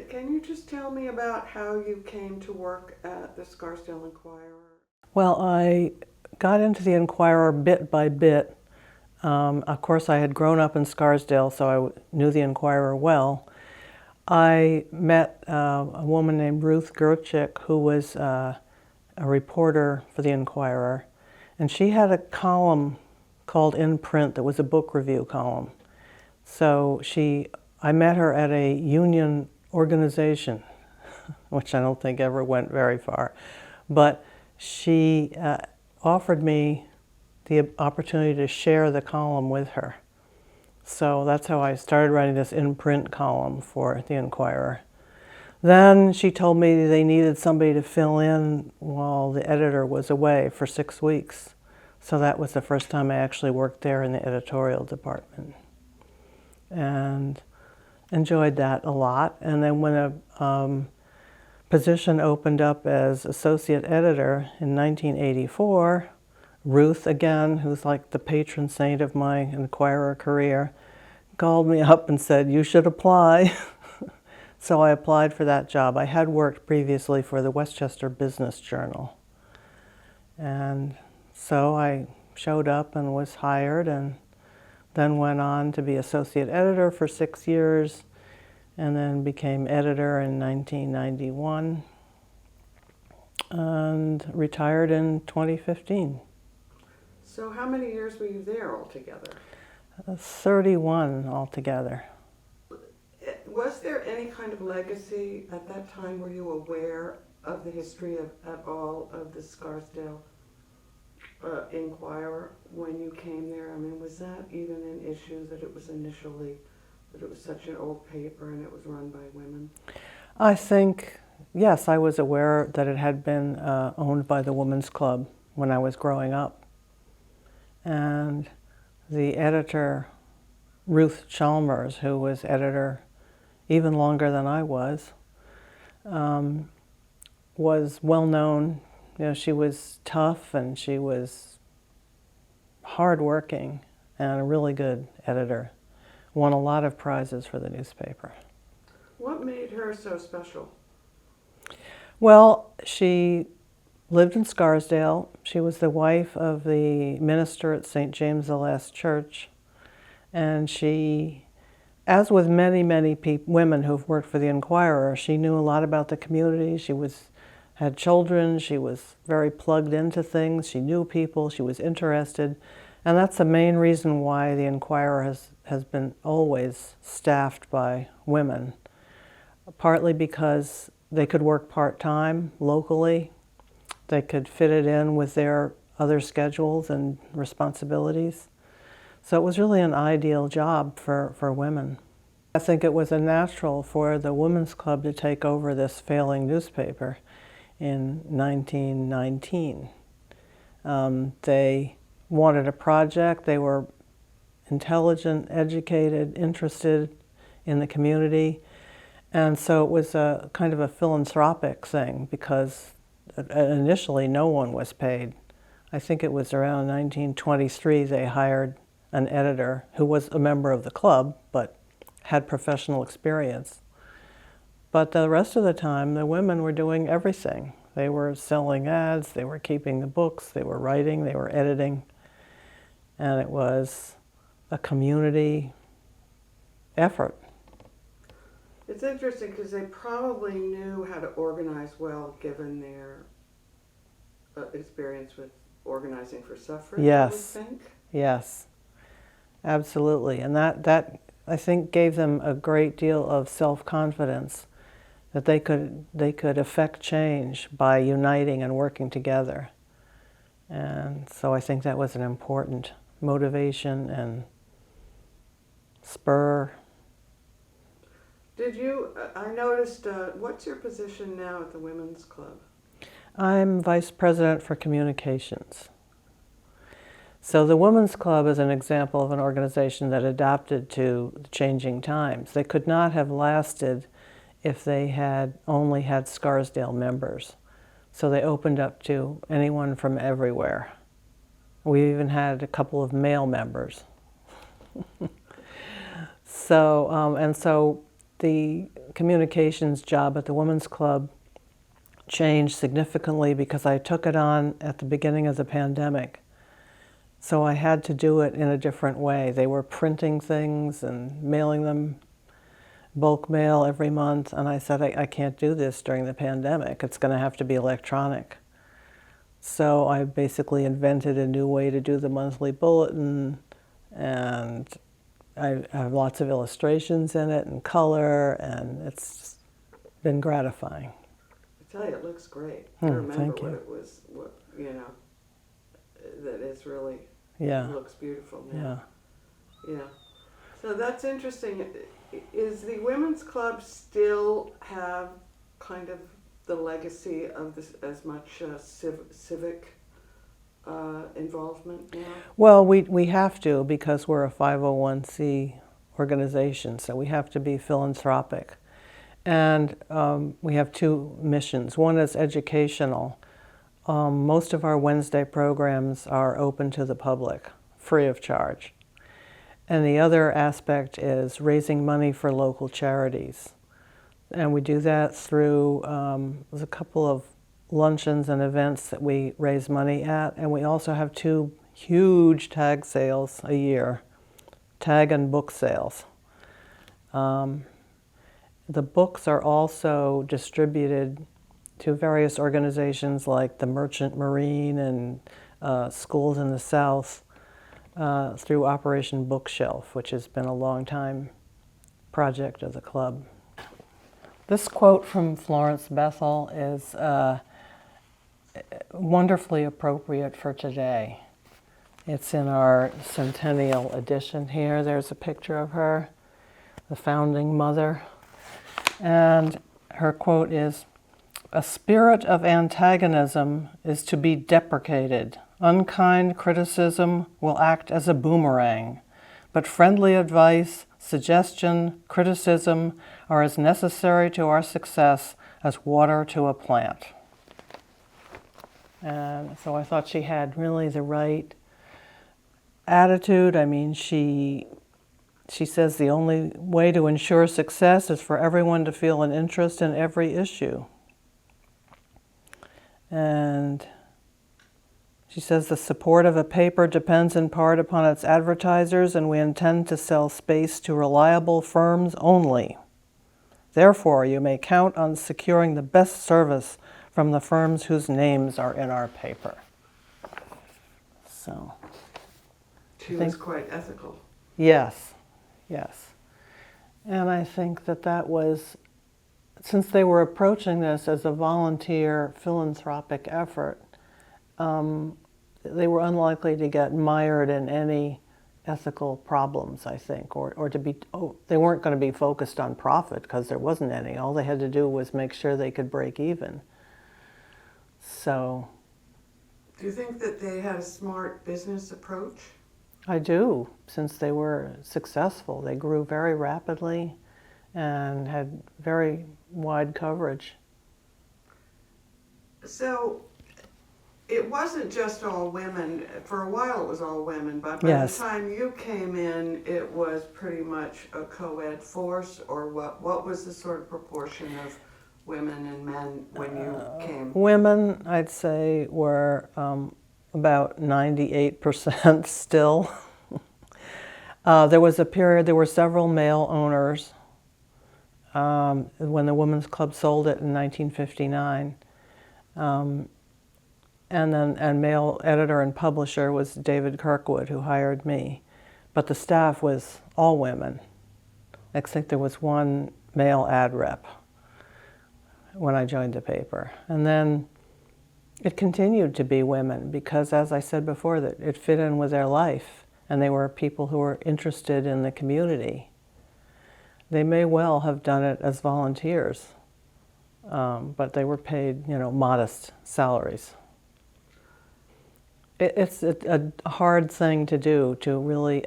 Can you just tell me about how you came to work at the Scarsdale Inquirer? Well, I got into the Inquirer bit by bit. Of course, I had grown up in Scarsdale, so I knew the Inquirer well. I met a woman named Ruth who was a reporter for the Inquirer, and she had a column called In Print that was a book review column. So I met her at a union organization, which I don't think ever went very far, but she offered me the opportunity to share the column with her. So that's how I started writing this in-print column for the Inquirer. Then she told me they needed somebody to fill in while the editor was away for 6 weeks. So that was the first time I actually worked there in the editorial department. And enjoyed that a lot. And then when a position opened up as associate editor in 1984, Ruth, again, who's like the patron saint of my Inquirer career, called me up and said, "You should apply." So I applied for that job. I had worked previously for the Westchester Business Journal. And so I showed up and was hired, and then went on to be associate editor for 6 years, and then became editor in 1991, and retired in 2015. So how many years were you there altogether? 31 altogether. Was there any kind of legacy at that time? Were you aware of the history at all of the Scarsdale Inquirer when you came there? I mean, was that even an issue that it was initially, that it was such an old paper and it was run by women? I think, yes, I was aware that it had been owned by the Women's Club when I was growing up. And the editor, Ruth Chalmers, who was editor even longer than I was well known. You know, she was tough and she was hardworking and a really good editor. Won a lot of prizes for the newspaper. What made her so special? Well, she lived in Scarsdale. She was the wife of the minister at St. James the Last Church. And she, as with many women who've worked for the Inquirer, she knew a lot about the community. She had children. She was very plugged into things. She knew people. She was interested. And that's the main reason why the Inquirer has been always staffed by women, partly because they could work part-time locally. They could fit it in with their other schedules and responsibilities. So it was really an ideal job for women. I think it was a natural for the Women's Club to take over this failing newspaper in 1919. They wanted a project. They were intelligent, educated, interested in the community. And so it was a kind of a philanthropic thing, because initially no one was paid. I think it was around 1923 they hired an editor who was a member of the club but had professional experience. But the rest of the time, the women were doing everything. They were selling ads, they were keeping the books, they were writing, they were editing. And it was a community effort. It's interesting because they probably knew how to organize well, given their experience with organizing for suffrage, Yes. I would think. Yes, absolutely. And that I think gave them a great deal of self-confidence, that they could affect change by uniting and working together. And so I think that was an important motivation and spur. I noticed, what's your position now at the Women's Club? I'm Vice President for Communications. So the Women's Club is an example of an organization that adapted to the changing times. They could not have lasted if they had only had Scarsdale members. So they opened up to anyone from everywhere. We even had a couple of male members. So the communications job at the Women's Club changed significantly because I took it on at the beginning of the pandemic. So I had to do it in a different way. They were printing things and mailing them bulk mail every month, and I said, I can't do this during the pandemic. It's going to have to be electronic. So I basically invented a new way to do the monthly bulletin, and I have lots of illustrations in it and color, and it's just been gratifying. I tell you, it looks great. I remember thank you. what it was, that is really, Yeah. looks beautiful Yeah. now. Yeah. So that's interesting. Is the Women's Club still have kind of the legacy of this as much civic involvement now? Well, we have to, because we're a 501c organization, so we have to be philanthropic. And we have two missions. One is educational. Most of our Wednesday programs are open to the public, free of charge. And the other aspect is raising money for local charities. And we do that through, there's a couple of luncheons and events that we raise money at. And we also have two huge tag sales a year, tag and book sales. The books are also distributed to various organizations like the Merchant Marine and schools in the South through Operation Bookshelf, which has been a long time project of the club. This quote from Florence Bethell is wonderfully appropriate for today. It's in our centennial edition here. There's a picture of her, the founding mother. And her quote is, "A spirit of antagonism is to be deprecated. Unkind criticism will act as a boomerang, but friendly advice, suggestion, criticism are as necessary to our success as water to a plant." And so I thought she had really the right attitude. I mean, she says the only way to ensure success is for everyone to feel an interest in every issue. And she says the support of a paper depends in part upon its advertisers, and we intend to sell space to reliable firms only. Therefore, you may count on securing the best service from the firms whose names are in our paper. So, She was quite ethical. yes, yes. And I think that was, since they were approaching this as a volunteer philanthropic effort, they were unlikely to get mired in any ethical problems, I think, or to be, they weren't going to be focused on profit because there wasn't any. All they had to do was make sure they could break even. So. Do you think that they had a smart business approach? I do, since they were successful. They grew very rapidly and had very wide coverage. So it wasn't just all women. For a while it was all women, but by Yes. the time you came in, it was pretty much a co-ed force, or what was the sort of proportion of women and men when you came? Women, I'd say, were about 98% still. There was a period, there were several male owners when the Women's Club sold it in 1959. And male editor and publisher was David Kirkwood, who hired me. But the staff was all women. I think there was one male ad rep when I joined the paper. And then it continued to be women because, as I said before, that it fit in with their life, and they were people who were interested in the community. They may well have done it as volunteers, but they were paid, modest salaries. It's a hard thing to do, to really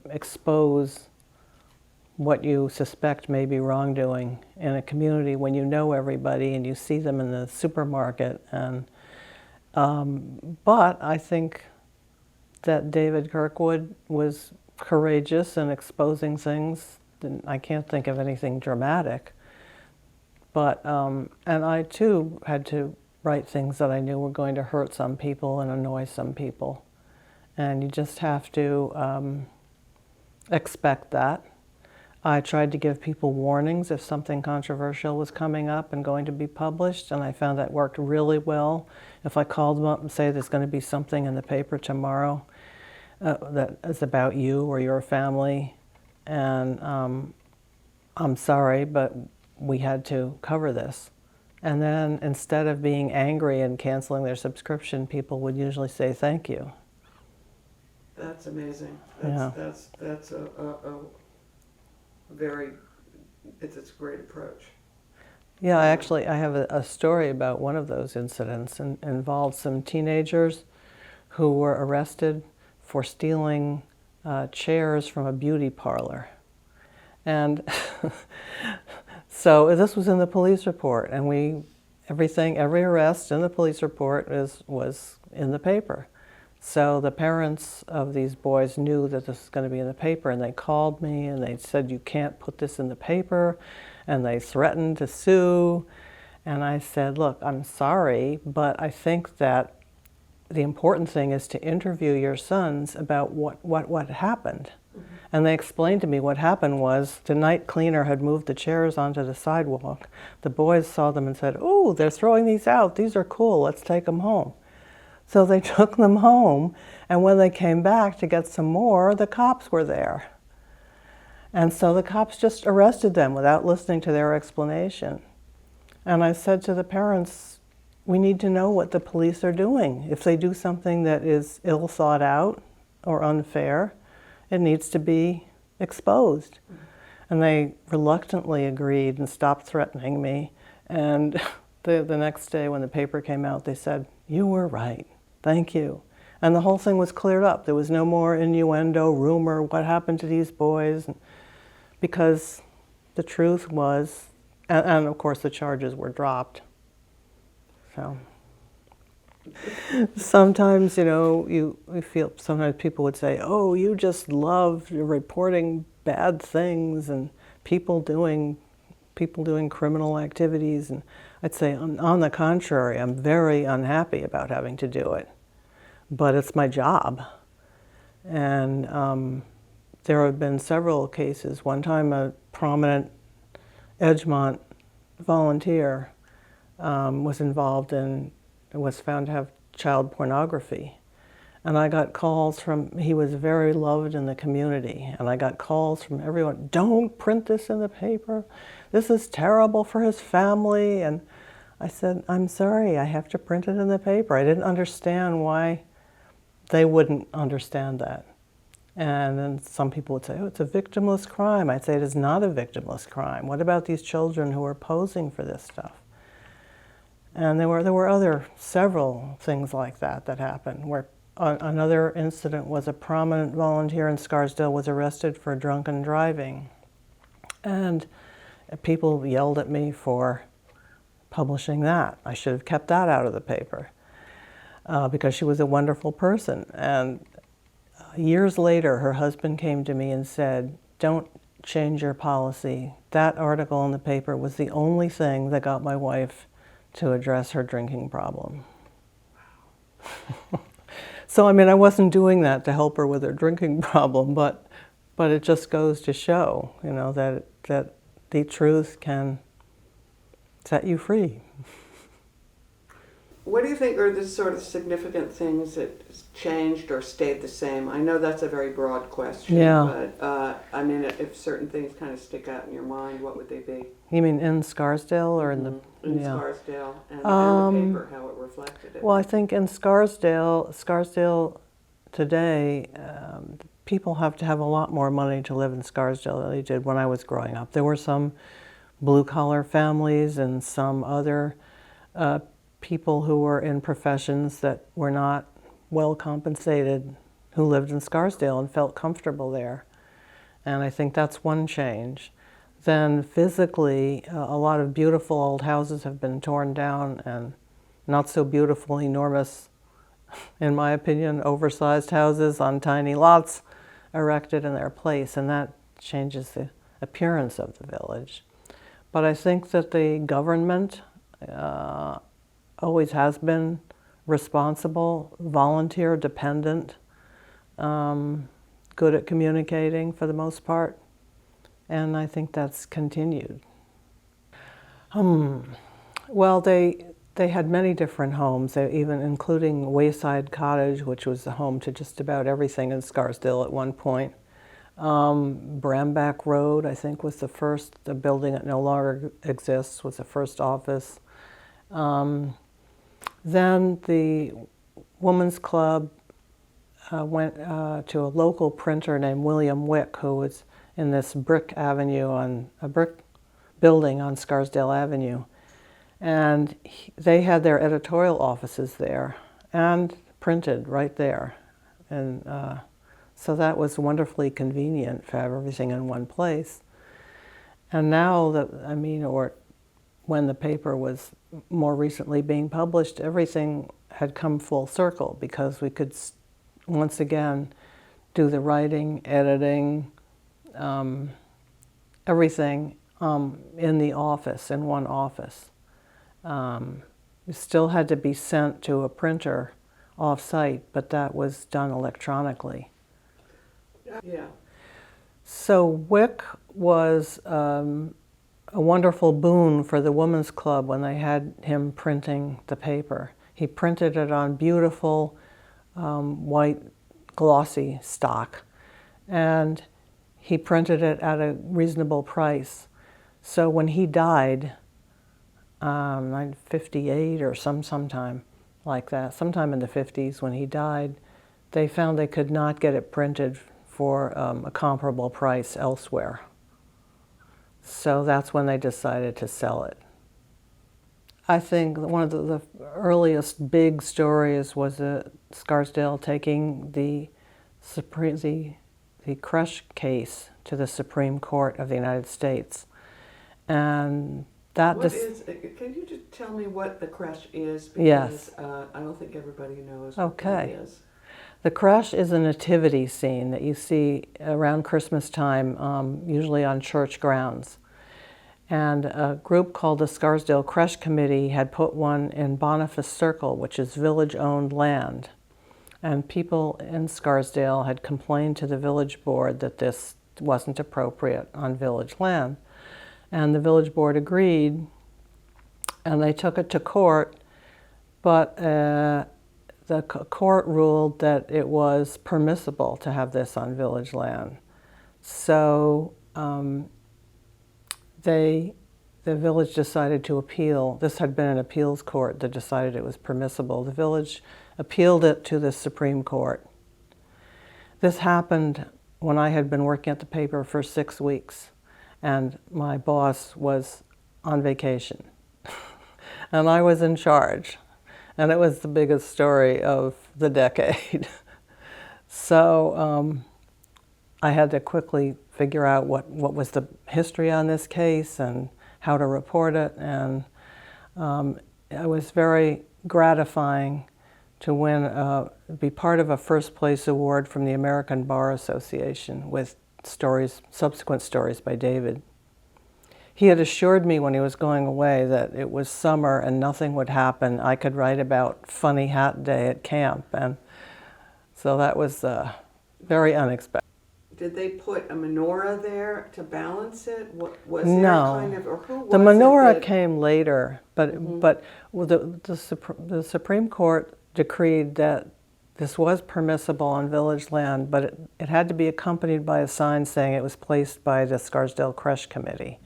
expose what you suspect may be wrongdoing in a community when you know everybody and you see them in the supermarket. And but I think that David Kirkwood was courageous in exposing things I can't think of anything dramatic. But, and I too had to write things that I knew were going to hurt some people and annoy some people. And you just have to expect that. I tried to give people warnings if something controversial was coming up and going to be published, and I found that worked really well. If I called them up and say there's going to be something in the paper tomorrow that is about you or your family, and I'm sorry, but we had to cover this. And then instead of being angry and canceling their subscription, people would usually say thank you. That's amazing. Yeah. That's a very, it's a great approach. Yeah, I have a story about one of those incidents, and involved some teenagers who were arrested for stealing chairs from a beauty parlor. And so this was in the police report, and every arrest in the police report was in the paper. So the parents of these boys knew that this was going to be in the paper, and they called me and they said, you can't put this in the paper, and they threatened to sue. And I said, look, I'm sorry, but I think that the important thing is to interview your sons about what happened. Mm-hmm. And they explained to me what happened was the night cleaner had moved the chairs onto the sidewalk. The boys saw them and said, oh, they're throwing these out. These are cool. Let's take them home. So they took them home, and when they came back to get some more, the cops were there. And so the cops just arrested them without listening to their explanation. And I said to the parents, we need to know what the police are doing. If they do something that is ill thought out or unfair, it needs to be exposed. And they reluctantly agreed and stopped threatening me. And the next day when the paper came out, they said, you were right. Thank you. And the whole thing was cleared up. There was no more innuendo, rumor, what happened to these boys, because the truth was, and of course the charges were dropped. So sometimes, you feel, sometimes people would say, oh, you just love reporting bad things and people doing criminal activities. And I'd say, on the contrary, I'm very unhappy about having to do it, but it's my job. And there have been several cases. One time a prominent Edgemont volunteer was involved in, was found to have child pornography. And I got calls he was very loved in the community, and I got calls from everyone, don't print this in the paper. This is terrible for his family. And I said, I'm sorry, I have to print it in the paper. I didn't understand why they wouldn't understand that. And then some people would say, oh, it's a victimless crime. I'd say it is not a victimless crime. What about these children who are posing for this stuff? And there were several things like that happened, where another incident was a prominent volunteer in Scarsdale was arrested for drunken driving. And people yelled at me for publishing that. I should have kept that out of the paper because she was a wonderful person. And years later, her husband came to me and said, don't change your policy. That article in the paper was the only thing that got my wife to address her drinking problem. So, I wasn't doing that to help her with her drinking problem, but it just goes to show, that the truth can set you free. What do you think are the sort of significant things that changed or stayed the same? I know that's a very broad question, yeah. But if certain things kind of stick out in your mind, what would they be? You mean in Scarsdale or in the... In yeah. Scarsdale and the paper, how it reflected it. Well, I think in Scarsdale today, people have to have a lot more money to live in Scarsdale than they did when I was growing up. There were some blue-collar families and some other people who were in professions that were not well compensated who lived in Scarsdale and felt comfortable there. And I think that's one change. Then physically, a lot of beautiful old houses have been torn down, and not so beautiful, enormous, in my opinion, oversized houses on tiny lots erected in their place, and that changes the appearance of the village. But I think that the government always has been responsible, volunteer dependent, good at communicating for the most part, and I think that's continued. Well, they had many different homes, even including Wayside Cottage, which was the home to just about everything in Scarsdale at one point. Bramback Road, I think, was the first. The building that no longer exists was the first office. Then the Women's Club went to a local printer named William Wick, who was in this brick building on Scarsdale Avenue. And they had their editorial offices there and printed right there. And so that was wonderfully convenient to have everything in one place. And now or when the paper was more recently being published, everything had come full circle because we could once again do the writing, editing, everything in the office, in one office. It still had to be sent to a printer off-site, but that was done electronically. Yeah. So Wick was a wonderful boon for the Women's Club when they had him printing the paper. He printed it on beautiful white glossy stock, and he printed it at a reasonable price. So when he died, 58 or sometime like that, sometime in the 50s when he died, they found they could not get it printed for a comparable price elsewhere. So that's when they decided to sell it. I think one of the earliest big stories was Scarsdale taking the Creche case to the Supreme Court of the United States. And that can you just tell me what the Creche is? Because yes. I don't think everybody knows okay. what that is. The Creche is a nativity scene that you see around Christmas time, usually on church grounds. And a group called the Scarsdale Creche Committee had put one in Boniface Circle, which is village-owned land. And people in Scarsdale had complained to the village board that this wasn't appropriate on village land. And the village board agreed, and they took it to court, but the court ruled that it was permissible to have this on village land. So the village decided to appeal. This had been an appeals court that decided it was permissible. The village appealed it to the Supreme Court. This happened when I had been working at the paper for 6 weeks, and my boss was on vacation. And I was in charge. And it was the biggest story of the decade. So I had to quickly figure out what was the history on this case and how to report it. And it was very gratifying to be part of a first place award from the American Bar Association with subsequent stories by David. He had assured me when he was going away that it was summer and nothing would happen. I could write about Funny Hat Day at camp, and so that was very unexpected. Did they put a menorah there to balance it? Was no. there kind of, or who was the menorah it came later, but the Supreme Court decreed that this was permissible on village land, but it had to be accompanied by a sign saying it was placed by the Scarsdale Creche Committee,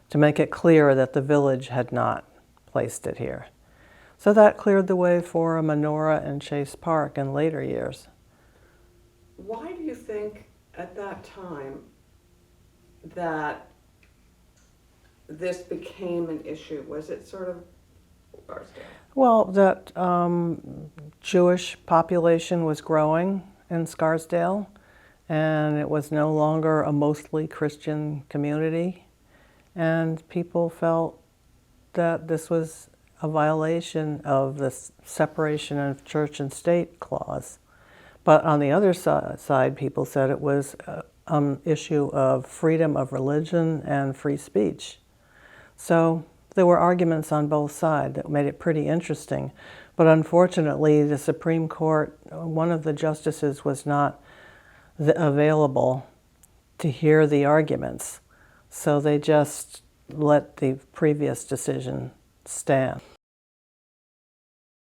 to make it clear that the village had not placed it here. So that cleared the way for a menorah in Chase Park in later years. Why do you think at that time that this became an issue? Was it sort of Scarsdale? Well, that Jewish population was growing in Scarsdale, and it was no longer a mostly Christian community. And people felt that this was a violation of the separation of church and state clause. But on the other side, people said it was issue of freedom of religion and free speech. So there were arguments on both sides that made it pretty interesting. But unfortunately, the Supreme Court, one of the justices was not available to hear the arguments. So they just let the previous decision stand.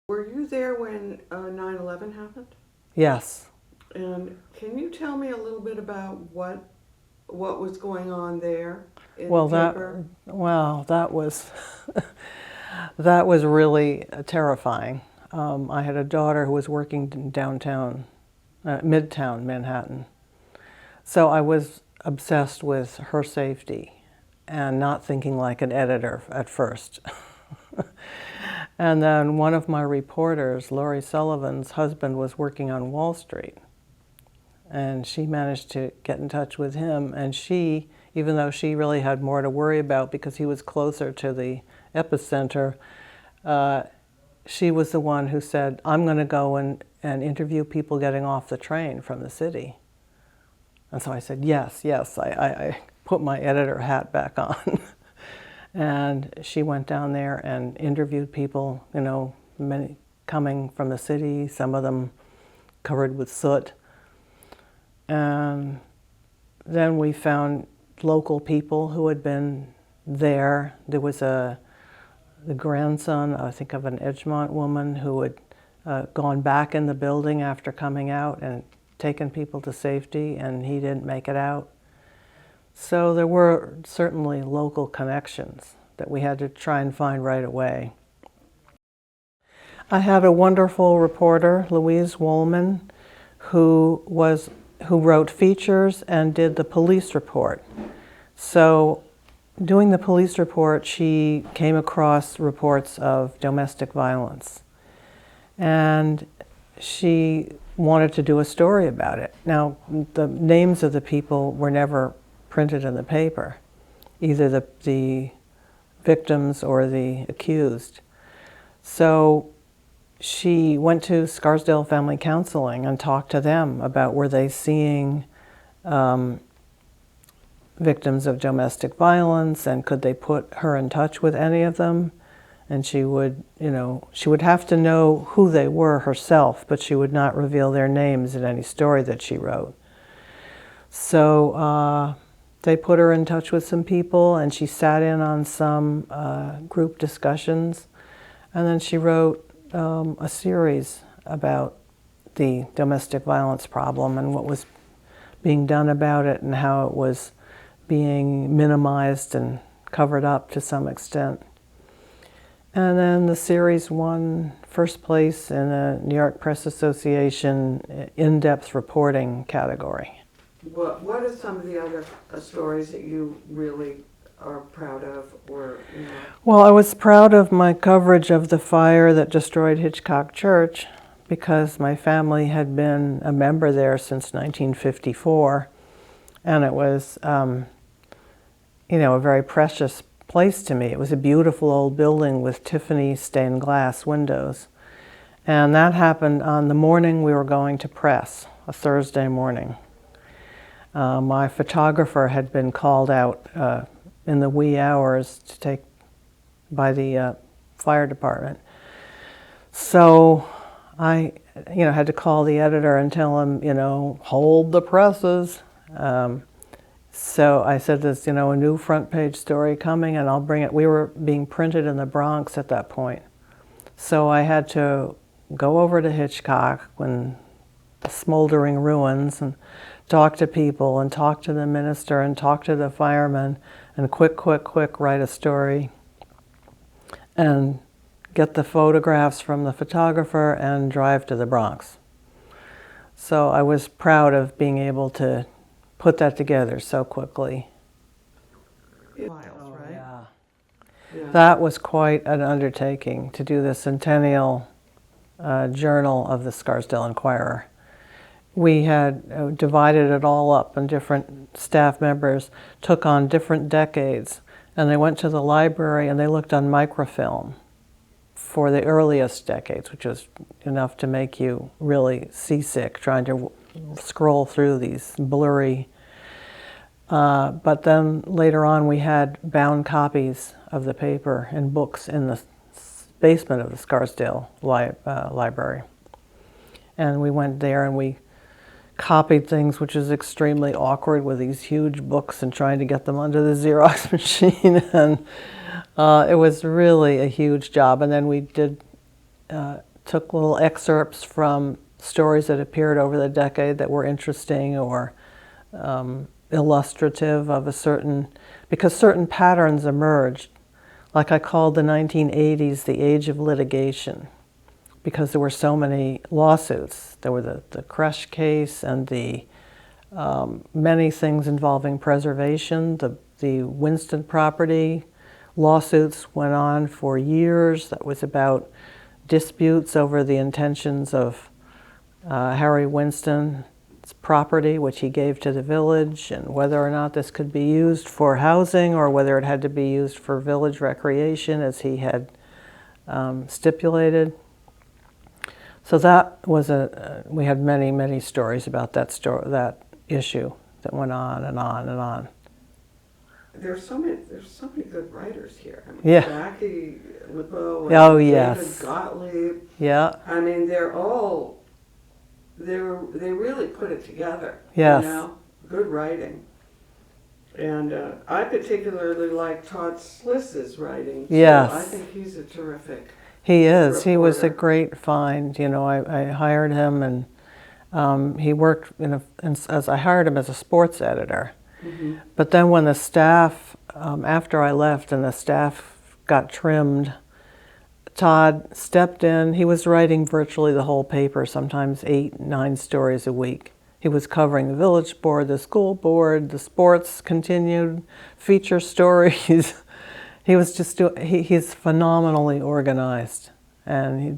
Were you there when 9/11 happened? Yes. And can you tell me a little bit about what was going on there in Well, the paper? that was that was really terrifying. I had a daughter who was working in downtown, Midtown Manhattan. So I was obsessed with her safety and not thinking like an editor at first. And then one of my reporters, Laurie Sullivan's husband, was working on Wall Street. And she managed to get in touch with him. And she, even though she really had more to worry about because he was closer to the epicenter, she was the one who said, I'm going to go and interview people getting off the train from the city. And so I said, yes. I put my editor hat back on. And she went down there and interviewed people, you know, many coming from the city, some of them covered with soot. And then we found local people who had been there. There was the grandson, I think, of an Edgemont woman who had gone back in the building after coming out and taken people to safety, and he didn't make it out. So there were certainly local connections that we had to try and find right away. I had a wonderful reporter, Louise Woolman, who wrote features and did the police report. So doing the police report, she came across reports of domestic violence. And she wanted to do a story about it. Now, the names of the people were never printed in the paper, either the victims or the accused. So she went to Scarsdale Family Counseling and talked to them about were they seeing victims of domestic violence, and could they put her in touch with any of them? And she would, she would have to know who they were herself, but she would not reveal their names in any story that she wrote. So they put her in touch with some people, and she sat in on some group discussions. And then she wrote a series about the domestic violence problem and what was being done about it and how it was being minimized and covered up to some extent. And then the series won first place in the New York Press Association in-depth reporting category. What are some of the other stories that you really are proud of, or? Well, I was proud of my coverage of the fire that destroyed Hitchcock Church because my family had been a member there since 1954, and it was, a very precious place to me. It was a beautiful old building with Tiffany stained glass windows. And that happened on the morning we were going to press, a Thursday morning. My photographer had been called out in the wee hours to take by the fire department. So I, had to call the editor and tell him, hold the presses. So I said, there's, a new front page story coming, and I'll bring it. We were being printed in the Bronx at that point. So I had to go over to Hitchcock when the smoldering ruins and talk to people and talk to the minister and talk to the firemen and quick write a story and get the photographs from the photographer and drive to the Bronx. So I was proud of being able to put that together so quickly. Files, right? Yeah. That was quite an undertaking to do the centennial journal of the Scarsdale Inquirer. We had divided it all up, and different staff members took on different decades, and they went to the library and they looked on microfilm for the earliest decades, which was enough to make you really seasick trying to scroll through these blurry But then later on we had bound copies of the paper in books in the basement of the Scarsdale library. And we went there and we copied things, which is extremely awkward with these huge books and trying to get them under the Xerox machine. And it was really a huge job. And then we took little excerpts from stories that appeared over the decade that were interesting or illustrative of a certain, because certain patterns emerged. Like I called the 1980s the age of litigation, because there were so many lawsuits. There were the Creche case and the many things involving preservation, the Winston property. Lawsuits went on for years. That was about disputes over the intentions of Harry Winston's property, which he gave to the village, and whether or not this could be used for housing or whether it had to be used for village recreation as he had stipulated. So that was we had many, many stories about that issue that went on and on and on. There's so many good writers here. I mean, Yeah. Jackie Lippo and Oh, David yes. Gottlieb. Yeah. I mean, they really put it together. Yes. You know? Good writing. And I particularly like Todd Sliss's writing. Too. Yes. I think he's a terrific He is. He was a reporter. great find. You know, I hired him, and he worked as I hired him as a sports editor. Mm-hmm. But then when the staff, after I left and the staff got trimmed, Todd stepped in. He was writing virtually the whole paper, sometimes 8, 9 stories a week. He was covering the village board, the school board, the sports continued, feature stories. He was just he's phenomenally organized, and he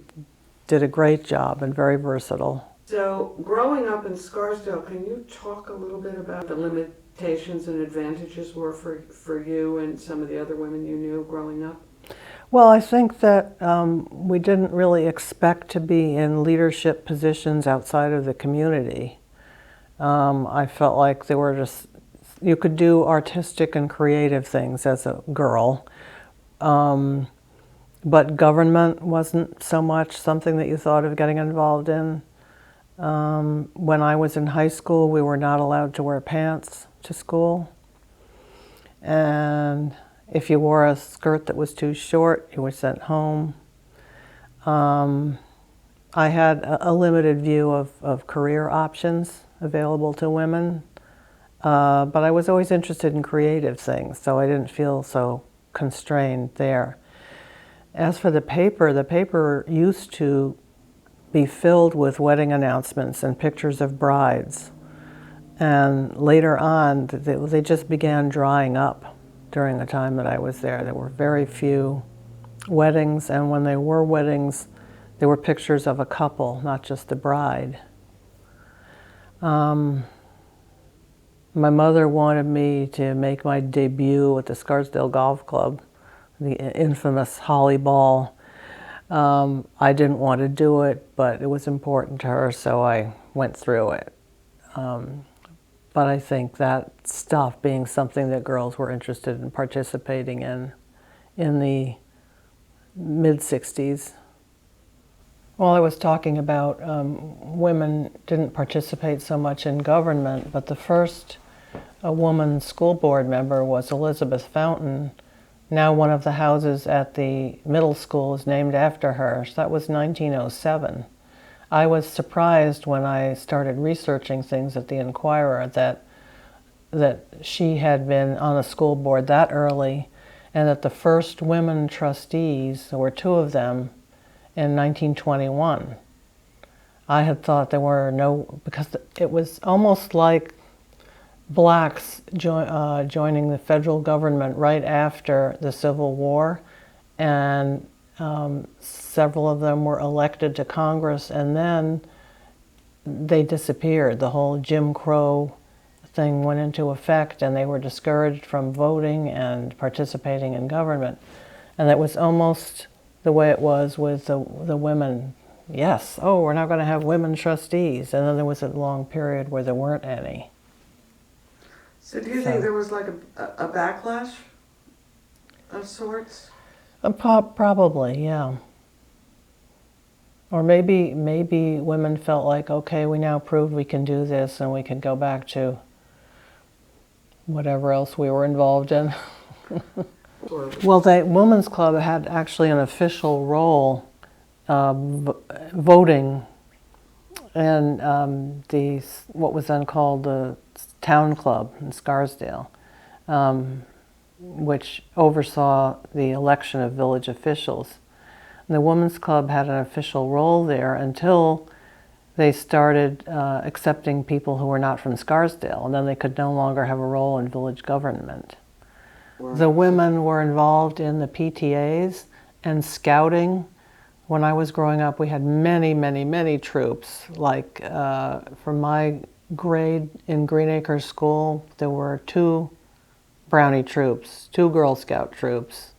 did a great job and very versatile. So, growing up in Scarsdale, can you talk a little bit about the limitations and advantages were for you and some of the other women you knew growing up? Well, I think that we didn't really expect to be in leadership positions outside of the community. I felt like there were you could do artistic and creative things as a girl, but government wasn't so much something that you thought of getting involved in. When I was in high school, we were not allowed to wear pants to school. And if you wore a skirt that was too short, you were sent home. I had a limited view of career options available to women, but I was always interested in creative things, so I didn't feel so constrained there. As for the paper used to be filled with wedding announcements and pictures of brides. And later on, they just began drying up during the time that I was there. There were very few weddings, and when there were weddings, there were pictures of a couple, not just the bride. My mother wanted me to make my debut at the Scarsdale Golf Club, the infamous Holly Ball. I didn't want to do it, but it was important to her, so I went through it. But I think that stuff being something that girls were interested in participating in the mid-60s. Well, I was talking about women didn't participate so much in government, but the first woman school board member was Elizabeth Fountain. Now one of the houses at the middle school is named after her. So that was 1907. I was surprised when I started researching things at the Inquirer that she had been on the school board that early, and that the first women trustees, there were 2 of them, in 1921. I had thought there were no, because it was almost like blacks joining the federal government right after the Civil War, and several of them were elected to Congress, and then they disappeared. The whole Jim Crow thing went into effect, and they were discouraged from voting and participating in government. And that was almost the way it was with the women. Yes, oh, we're now going to have women trustees. And then there was a long period where there weren't any. So do you think there was like a backlash of sorts? Probably, yeah. Or maybe women felt like, okay, we now proved we can do this and we can go back to whatever else we were involved in. Well, the Women's Club had actually an official role voting in what was then called the Town Club in Scarsdale, which oversaw the election of village officials. And the Women's Club had an official role there until they started accepting people who were not from Scarsdale, and then they could no longer have a role in village government. The women were involved in the PTAs and scouting. When I was growing up, we had many, many, many troops. Like for my grade in Green Acres School, there were 2 Brownie troops, 2 Girl Scout troops.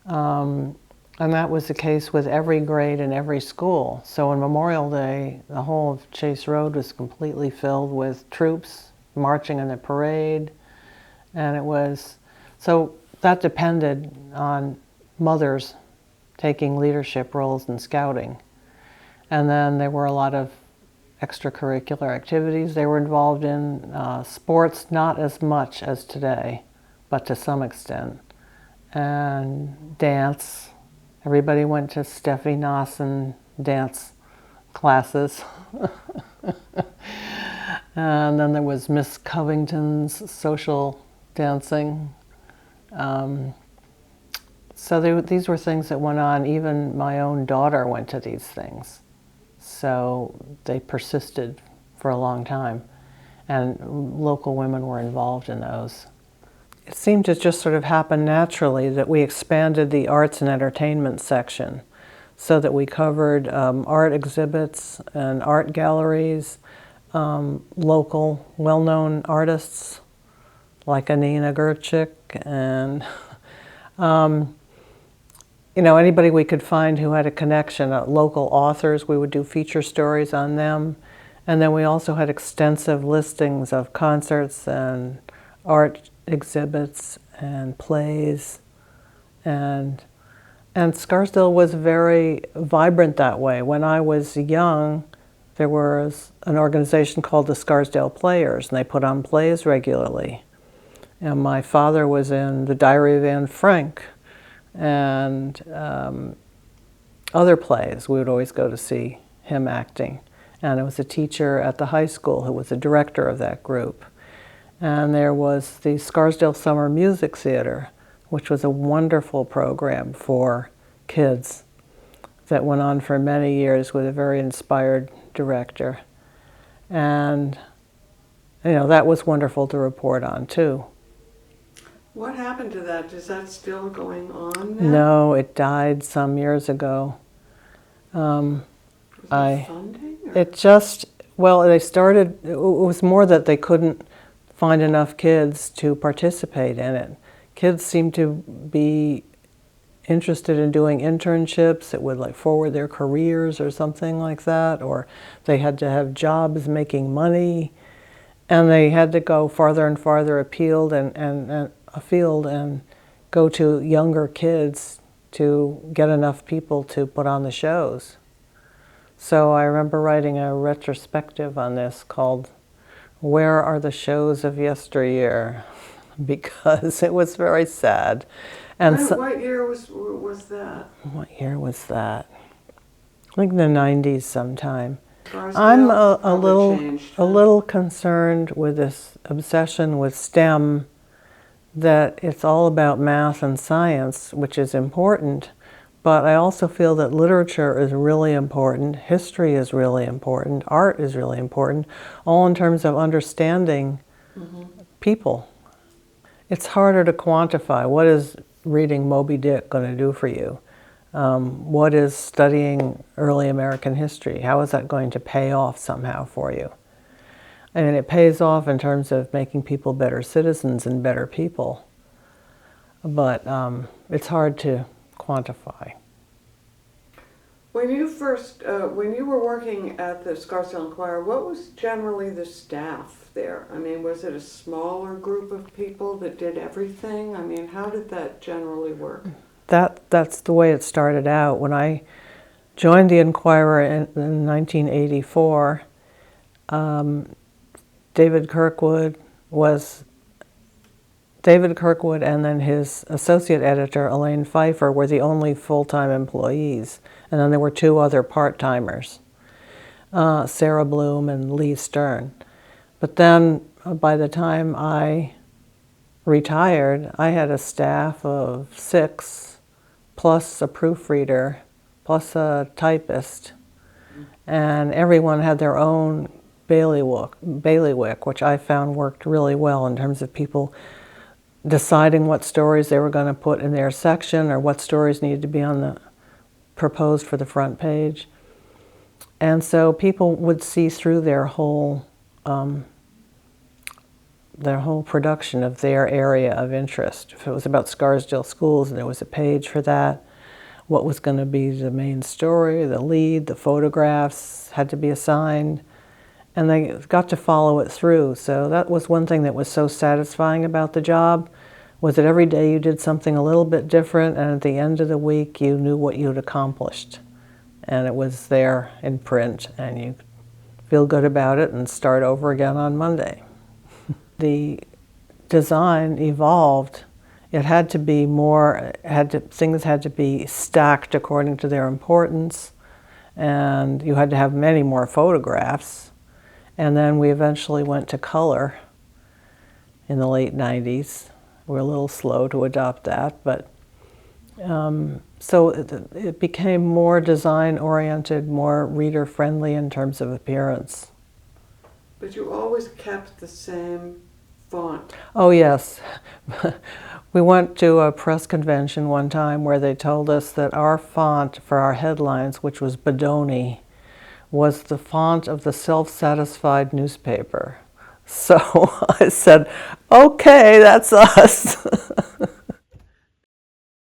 And that was the case with every grade in every school. So on Memorial Day, the whole of Chase Road was completely filled with troops marching in the parade. And it was, so that depended on mothers taking leadership roles in scouting. And then there were a lot of extracurricular activities they were involved in. Sports, not as much as today, but to some extent. And dance. Everybody went to Steffi Nossen dance classes. And then there was Miss Covington's social dancing. So these were things that went on. Even my own daughter went to these things. So they persisted for a long time. And local women were involved in those. It seemed to just sort of happen naturally that we expanded the arts and entertainment section so that we covered art exhibits and art galleries, local well-known artists like Anina Gerchik and anybody we could find who had a connection, local authors, we would do feature stories on them. And then we also had extensive listings of concerts and art exhibits and plays, and Scarsdale was very vibrant that way. When I was young, there was an organization called the Scarsdale Players, and they put on plays regularly. And my father was in The Diary of Anne Frank and other plays. We would always go to see him acting. And it was a teacher at the high school who was the director of that group. And there was the Scarsdale Summer Music Theater, which was a wonderful program for kids that went on for many years with a very inspired director. And, that was wonderful to report on, too. What happened to that? Is that still going on now? No, it died some years ago. Was it funding? It just, they started, it was more that they couldn't find enough kids to participate in it. Kids seemed to be interested in doing internships that would forward their careers or something like that, or they had to have jobs making money, and they had to go farther and farther afield and go to younger kids to get enough people to put on the shows. So I remember writing a retrospective on this called "Where Are the Shows of Yesteryear?" because it was very sad. And what year was that? What year was that? I think the 90s sometime. Scarsdale I'm a changed, little concerned with this obsession with STEM, that it's all about math and science, which is important, but I also feel that literature is really important, history is really important, art is really important, all in terms of understanding people. It's harder to quantify. What is reading Moby Dick going to do for you? What is studying early American history? How is that going to pay off somehow for you? I mean, it pays off in terms of making people better citizens and better people, but it's hard to quantify. When you first, when you were working at the Scarsdale Inquirer, what was generally the staff there? I mean, was it a smaller group of people that did everything? I mean, how did that generally work? That's the way it started out. When I joined the Inquirer in 1984, David Kirkwood and then his associate editor, Elaine Pfeiffer, were the only full-time employees. And then there were two other part-timers, Sarah Bloom and Lee Stern. But then by the time I retired, I had a staff of 6, plus a proofreader, plus a typist. And everyone had their own bailiwick, which I found worked really well in terms of people deciding what stories they were going to put in their section or what stories needed to be on the proposed for the front page. And so people would see through their whole production of their area of interest. If it was about Scarsdale schools, there was a page for that. What was going to be the main story, the lead, the photographs had to be assigned, and they got to follow it through. So that was one thing that was so satisfying about the job, was that every day you did something a little bit different, and at the end of the week you knew what you'd accomplished. And it was there in print, and you feel good about it and start over again on Monday. The design evolved. It had to be more, things had to be stacked according to their importance, and you had to have many more photographs. And then we eventually went to color in the late 90s. We were a little slow to adopt that, but so it became more design-oriented, more reader-friendly in terms of appearance. But you always kept the same font. Oh, yes. We went to a press convention one time where they told us that our font for our headlines, which was Bodoni, was the font of the self-satisfied newspaper. So I said, okay, that's us.